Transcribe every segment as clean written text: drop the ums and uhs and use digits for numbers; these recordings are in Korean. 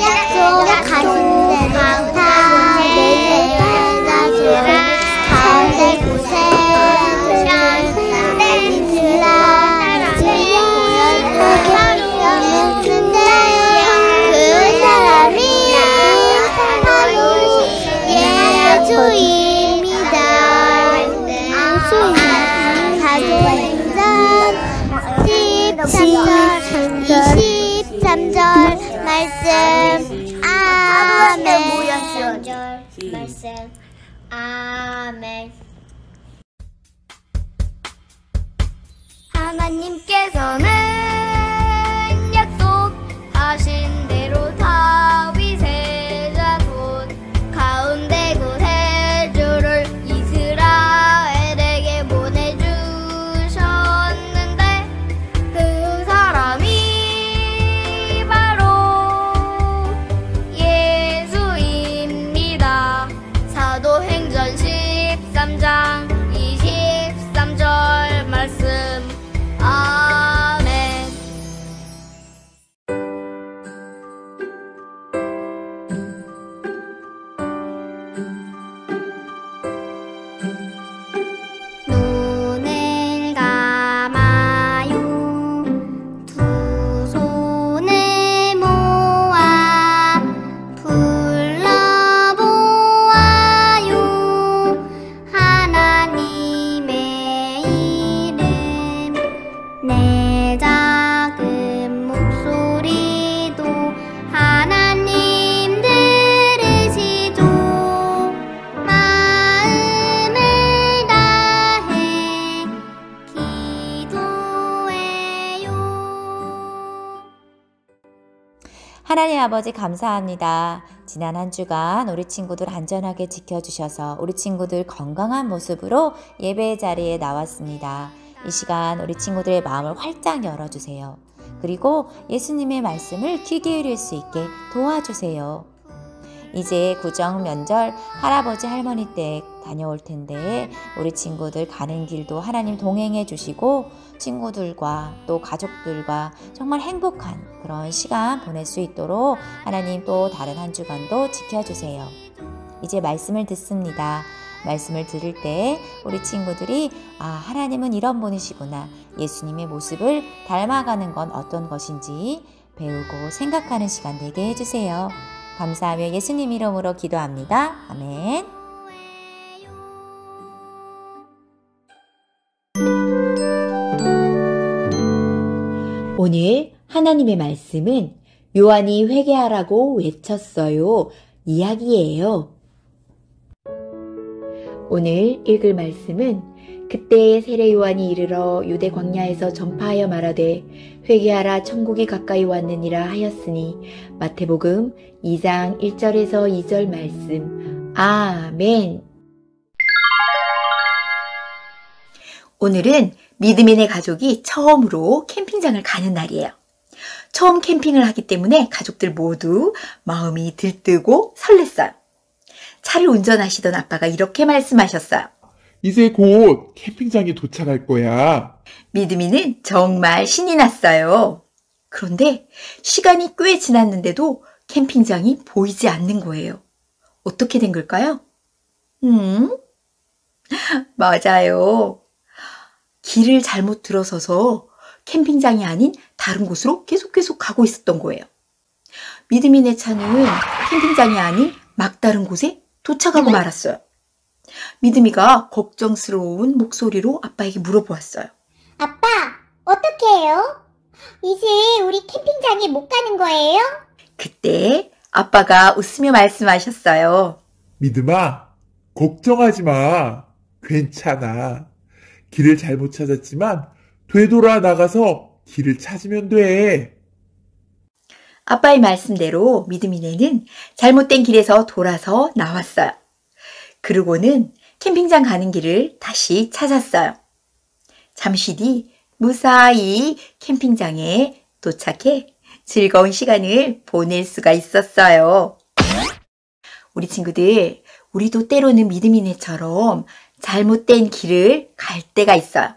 약속하신 대로 다 내려가시라. 가운데 곳에 내리시라. 주의 보였는데 그 사람이 예수입니다. 사도행전 23절 말씀. 아멘. 말씀. 아멘. 하나님께서는 약속하신 대로 다윗의 자손 가운데 곳에 주를 이스라엘에게 보내주셨는데 그 사람이 바로 예수입니다. 사도행전 13장 23절 말씀. 아멘. 눈을 감아요. 두 손을 모아 불러보아요. 하나님의 이름. 내 작은 목소리도 하나님 들으시죠. 마음을 다해 기도해요. 하나님 아버지 감사합니다. 지난 한 주간 우리 친구들 안전하게 지켜주셔서 우리 친구들 건강한 모습으로 예배 자리에 나왔습니다. 이 시간 우리 친구들의 마음을 활짝 열어주세요. 그리고 예수님의 말씀을 귀 기울일 수 있게 도와주세요. 이제 구정 명절 할아버지 할머니 댁 다녀올 텐데 우리 친구들 가는 길도 하나님 동행해 주시고 친구들과 또 가족들과 정말 행복한 그런 시간 보낼 수 있도록 하나님 또 다른 한 주간도 지켜주세요. 이제 말씀을 듣습니다. 말씀을 들을 때 우리 친구들이 하나님은 이런 분이시구나, 예수님의 모습을 닮아가는 건 어떤 것인지 배우고 생각하는 시간 되게 해주세요. 감사하며 예수님 이름으로 기도합니다. 아멘. 오늘 하나님의 말씀은 요한이 회개하라고 외쳤어요. 이야기예요. 오늘 읽을 말씀은 그때 세례 요한이 이르러 유대 광야에서 전파하여 말하되 회개하라 천국이 가까이 왔느니라 하였으니 마태복음 2장 1절에서 2절 말씀. 아멘. 오늘은 믿음인의 가족이 처음으로 캠핑장을 가는 날이에요. 처음 캠핑을 하기 때문에 가족들 모두 마음이 들뜨고 설렜어요. 차를 운전하시던 아빠가 이렇게 말씀하셨어요. 이제 곧 캠핑장에 도착할 거야. 믿음이는 정말 신이 났어요. 그런데 시간이 꽤 지났는데도 캠핑장이 보이지 않는 거예요. 어떻게 된 걸까요? 맞아요. 길을 잘못 들어서서 캠핑장이 아닌 다른 곳으로 계속 가고 있었던 거예요. 믿음이네 차는 캠핑장이 아닌 막다른 곳에 도착하고 말았어요. 믿음이가 걱정스러운 목소리로 아빠에게 물어보았어요. 아빠, 어떻게 해요? 이제 우리 캠핑장에 못 가는 거예요? 그때 아빠가 웃으며 말씀하셨어요. 믿음아, 걱정하지 마. 괜찮아. 길을 잘못 찾았지만 되돌아 나가서 길을 찾으면 돼. 아빠의 말씀대로 믿음이네는 잘못된 길에서 돌아서 나왔어요. 그러고는 캠핑장 가는 길을 다시 찾았어요. 잠시 뒤 무사히 캠핑장에 도착해 즐거운 시간을 보낼 수가 있었어요. 우리 친구들, 우리도 때로는 믿음이네처럼 잘못된 길을 갈 때가 있어요.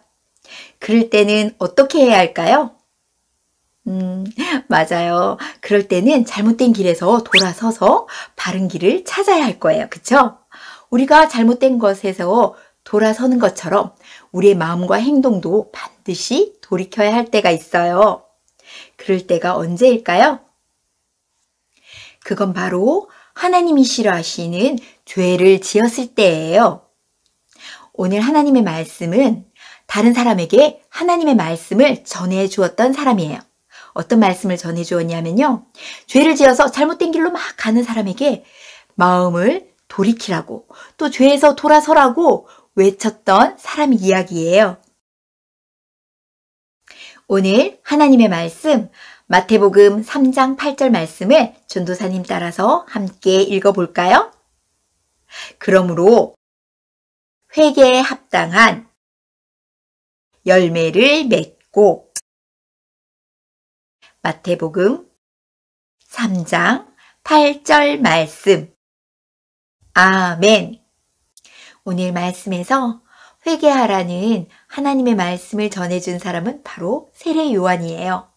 그럴 때는 어떻게 해야 할까요? 맞아요. 그럴 때는 잘못된 길에서 돌아서서 바른 길을 찾아야 할 거예요. 그쵸? 우리가 잘못된 것에서 돌아서는 것처럼 우리의 마음과 행동도 반드시 돌이켜야 할 때가 있어요. 그럴 때가 언제일까요? 그건 바로 하나님이 싫어하시는 죄를 지었을 때예요. 오늘 하나님의 말씀은 다른 사람에게 하나님의 말씀을 전해 주었던 사람이에요. 어떤 말씀을 전해 주었냐면요. 죄를 지어서 잘못된 길로 막 가는 사람에게 마음을 돌이키라고 또 죄에서 돌아서라고 외쳤던 사람 이야기예요. 오늘 하나님의 말씀 마태복음 3장 8절 말씀을 전도사님 따라서 함께 읽어볼까요? 그러므로 회개에 합당한 열매를 맺고 마태복음 3장 8절 말씀 아멘. 오늘 말씀에서 회개하라는 하나님의 말씀을 전해준 사람은 바로 세례 요한이에요.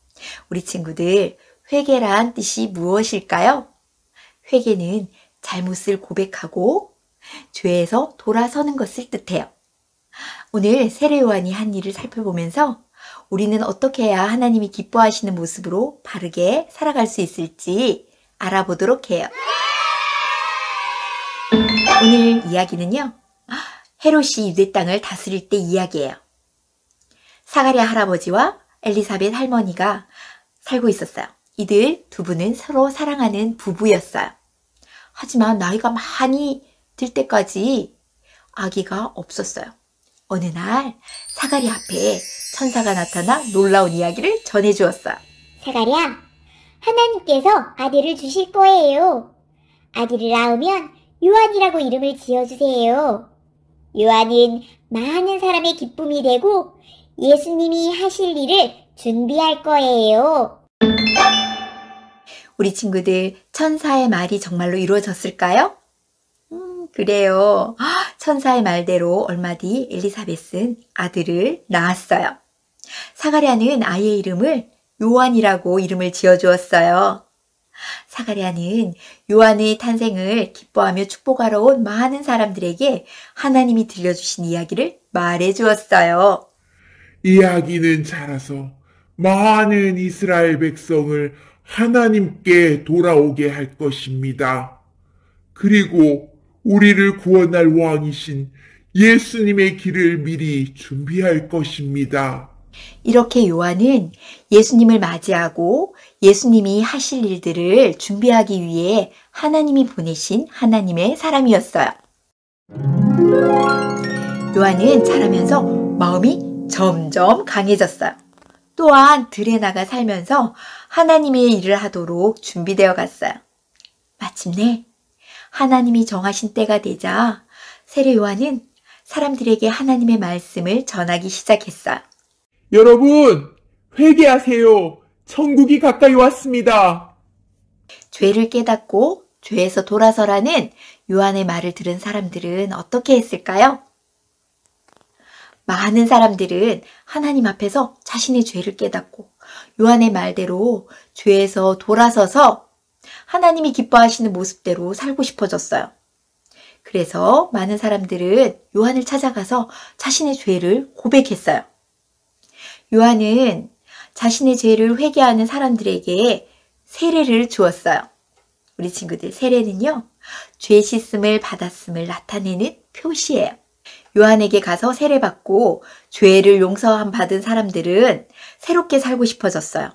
우리 친구들, 회개란 뜻이 무엇일까요? 회개는 잘못을 고백하고 죄에서 돌아서는 것을 뜻해요. 오늘 세례 요한이 한 일을 살펴보면서 우리는 어떻게 해야 하나님이 기뻐하시는 모습으로 바르게 살아갈 수 있을지 알아보도록 해요. 오늘 이야기는요. 헤롯이 유대 땅을 다스릴 때 이야기예요. 사가랴 할아버지와 엘리사벳 할머니가 살고 있었어요. 이들 두 분은 서로 사랑하는 부부였어요. 하지만 나이가 많이 들 때까지 아기가 없었어요. 어느 날 사가랴 앞에 천사가 나타나 놀라운 이야기를 전해주었어요. 사가랴, 하나님께서 아들을 주실 거예요. 아들을 낳으면 요한이라고 이름을 지어주세요. 요한은 많은 사람의 기쁨이 되고 예수님이 하실 일을 준비할 거예요. 우리 친구들, 천사의 말이 정말로 이루어졌을까요? 그래요. 천사의 말대로 얼마 뒤 엘리사벳은 아들을 낳았어요. 사가랴는 아이의 이름을 요한이라고 이름을 지어주었어요. 사가랴는 요한의 탄생을 기뻐하며 축복하러 온 많은 사람들에게 하나님이 들려주신 이야기를 말해주었어요. 이 아기는 자라서 많은 이스라엘 백성을 하나님께 돌아오게 할 것입니다. 그리고 우리를 구원할 왕이신 예수님의 길을 미리 준비할 것입니다. 이렇게 요한은 예수님을 맞이하고 예수님이 하실 일들을 준비하기 위해 하나님이 보내신 하나님의 사람이었어요. 요한은 자라면서 마음이 점점 강해졌어요. 또한 들에 나가 살면서 하나님의 일을 하도록 준비되어 갔어요. 마침내 하나님이 정하신 때가 되자 세례 요한은 사람들에게 하나님의 말씀을 전하기 시작했어요. 여러분, 회개하세요. 천국이 가까이 왔습니다. 죄를 깨닫고 죄에서 돌아서라는 요한의 말을 들은 사람들은 어떻게 했을까요? 많은 사람들은 하나님 앞에서 자신의 죄를 깨닫고 요한의 말대로 죄에서 돌아서서 하나님이 기뻐하시는 모습대로 살고 싶어졌어요. 그래서 많은 사람들은 요한을 찾아가서 자신의 죄를 고백했어요. 요한은 자신의 죄를 회개하는 사람들에게 세례를 주었어요. 우리 친구들, 세례는요, 죄 씻음을 받았음을 나타내는 표시예요. 요한에게 가서 세례받고 죄를 용서함 받은 사람들은 새롭게 살고 싶어졌어요.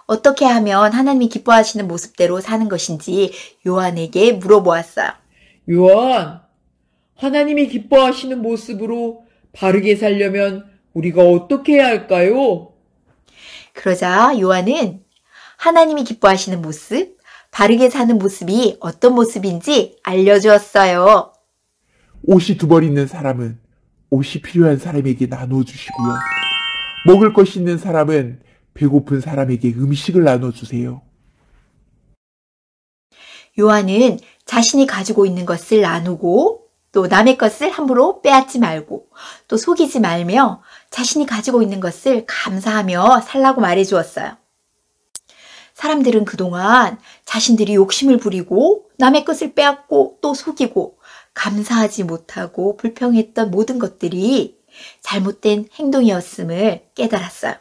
어떻게 하면 하나님이 기뻐하시는 모습대로 사는 것인지 요한에게 물어보았어요. 요한, 하나님이 기뻐하시는 모습으로 바르게 살려면 우리가 어떻게 해야 할까요? 그러자 요한은 하나님이 기뻐하시는 모습, 바르게 사는 모습이 어떤 모습인지 알려주었어요. 옷이 두 벌 있는 사람은 옷이 필요한 사람에게 나눠주시고요. 먹을 것이 있는 사람은 배고픈 사람에게 음식을 나눠주세요. 요한은 자신이 가지고 있는 것을 나누고 또 남의 것을 함부로 빼앗지 말고 또 속이지 말며 자신이 가지고 있는 것을 감사하며 살라고 말해주었어요. 사람들은 그동안 자신들이 욕심을 부리고 남의 것을 빼앗고 또 속이고 감사하지 못하고 불평했던 모든 것들이 잘못된 행동이었음을 깨달았어요.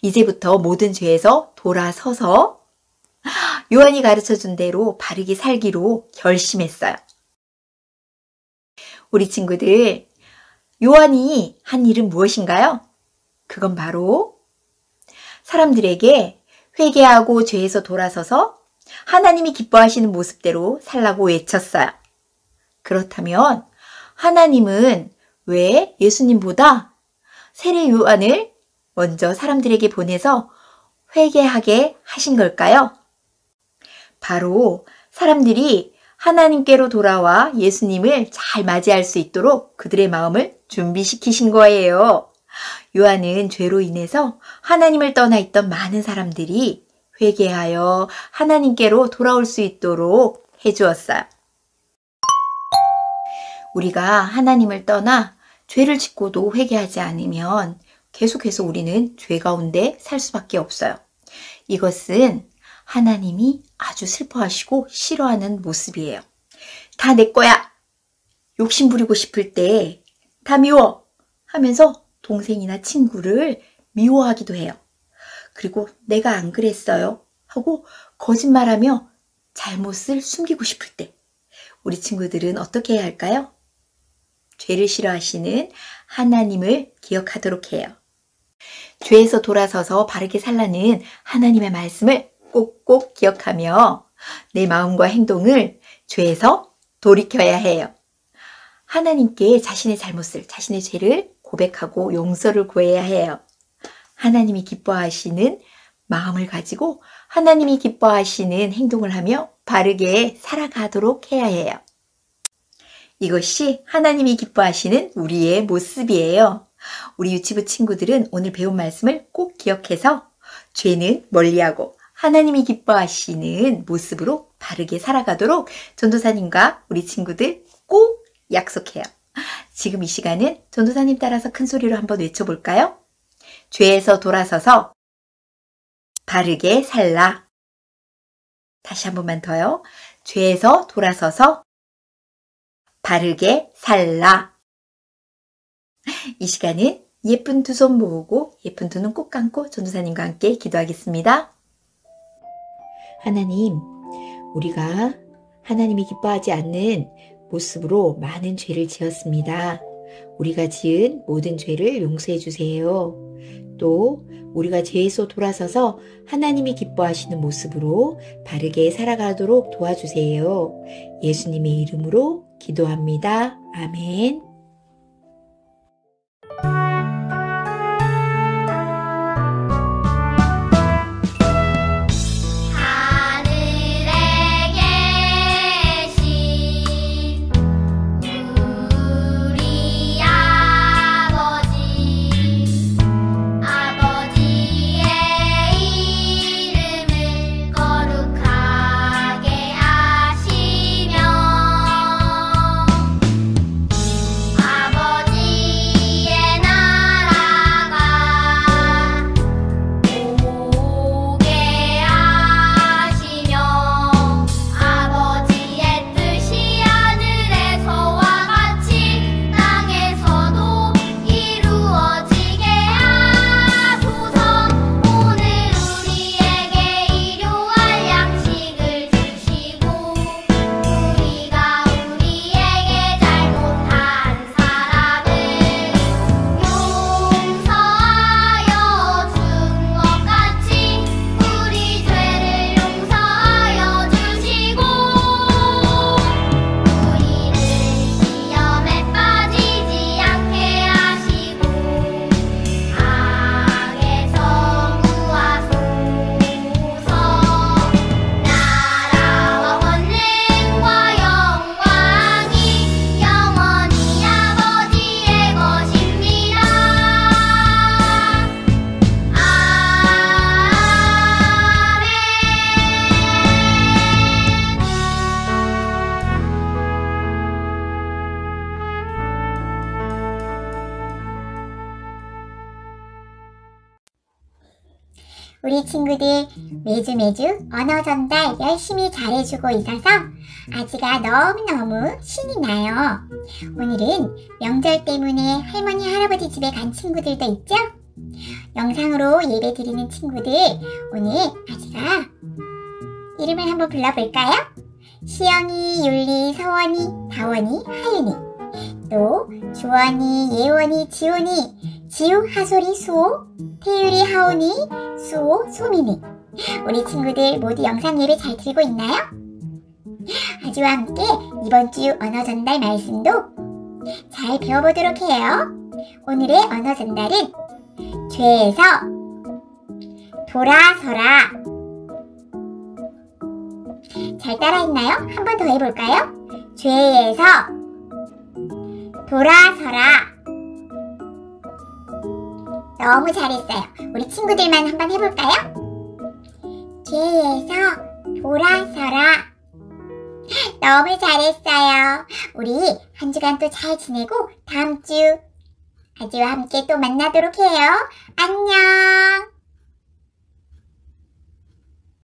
이제부터 모든 죄에서 돌아서서 요한이 가르쳐준 대로 바르게 살기로 결심했어요. 우리 친구들, 요한이 한 일은 무엇인가요? 그건 바로 사람들에게 회개하고 죄에서 돌아서서 하나님이 기뻐하시는 모습대로 살라고 외쳤어요. 그렇다면 하나님은 왜 예수님보다 세례 요한을 먼저 사람들에게 보내서 회개하게 하신 걸까요? 바로 사람들이 하나님께로 돌아와 예수님을 잘 맞이할 수 있도록 그들의 마음을 준비시키신 거예요. 요한은 죄로 인해서 하나님을 떠나 있던 많은 사람들이 회개하여 하나님께로 돌아올 수 있도록 해주었어요. 우리가 하나님을 떠나 죄를 짓고도 회개하지 않으면 계속해서 우리는 죄 가운데 살 수밖에 없어요. 이것은 하나님이 아주 슬퍼하시고 싫어하는 모습이에요. 다 내 거야. 욕심 부리고 싶을 때 다 미워 하면서 동생이나 친구를 미워하기도 해요. 그리고 내가 안 그랬어요 하고 거짓말하며 잘못을 숨기고 싶을 때 우리 친구들은 어떻게 해야 할까요? 죄를 싫어하시는 하나님을 기억하도록 해요. 죄에서 돌아서서 바르게 살라는 하나님의 말씀을 꼭꼭 기억하며 내 마음과 행동을 죄에서 돌이켜야 해요. 하나님께 자신의 잘못을, 자신의 죄를 고백하고 용서를 구해야 해요. 하나님이 기뻐하시는 마음을 가지고 하나님이 기뻐하시는 행동을 하며 바르게 살아가도록 해야 해요. 이것이 하나님이 기뻐하시는 우리의 모습이에요. 우리 유치부 친구들은 오늘 배운 말씀을 꼭 기억해서 죄는 멀리하고 하나님이 기뻐하시는 모습으로 바르게 살아가도록 전도사님과 우리 친구들 꼭 약속해요. 지금 이 시간은 전도사님 따라서 큰 소리로 한번 외쳐볼까요? 죄에서 돌아서서 바르게 살라. 다시 한 번만 더요. 죄에서 돌아서서 바르게 살라. 이 시간은 예쁜 두 손 모으고 예쁜 두 눈 꼭 감고 전도사님과 함께 기도하겠습니다. 하나님, 우리가 하나님이 기뻐하지 않는 모습으로 많은 죄를 지었습니다. 우리가 지은 모든 죄를 용서해 주세요. 또 우리가 죄에서 돌아서서 하나님이 기뻐하시는 모습으로 바르게 살아가도록 도와주세요. 예수님의 이름으로 기도합니다. 아멘. 우리 친구들 매주 언어 전달 열심히 잘해주고 있어서 아지가 너무너무 신이 나요. 오늘은 명절 때문에 할머니 할아버지 집에 간 친구들도 있죠? 영상으로 예배 드리는 친구들, 오늘 아지가 이름을 한번 불러볼까요? 시영이, 율리, 서원이, 다원이, 하윤이, 또 주원이, 예원이, 지훈이, 지우, 하솔이, 수호, 태율이, 하온이, 수호, 소민이. 우리 친구들 모두 영상 예배 잘 드리고 있나요? 아지와 함께 이번 주 언어 전달 말씀도 잘 배워보도록 해요. 오늘의 언어 전달은 죄에서 돌아서라. 잘 따라했나요? 한 번 더 해볼까요? 죄에서 돌아서라. 너무 잘했어요. 우리 친구들만 한번 해볼까요? 죄에서 돌아서라. 너무 잘했어요. 우리 한 주간 또 잘 지내고 다음 주 아지와 함께 또 만나도록 해요. 안녕.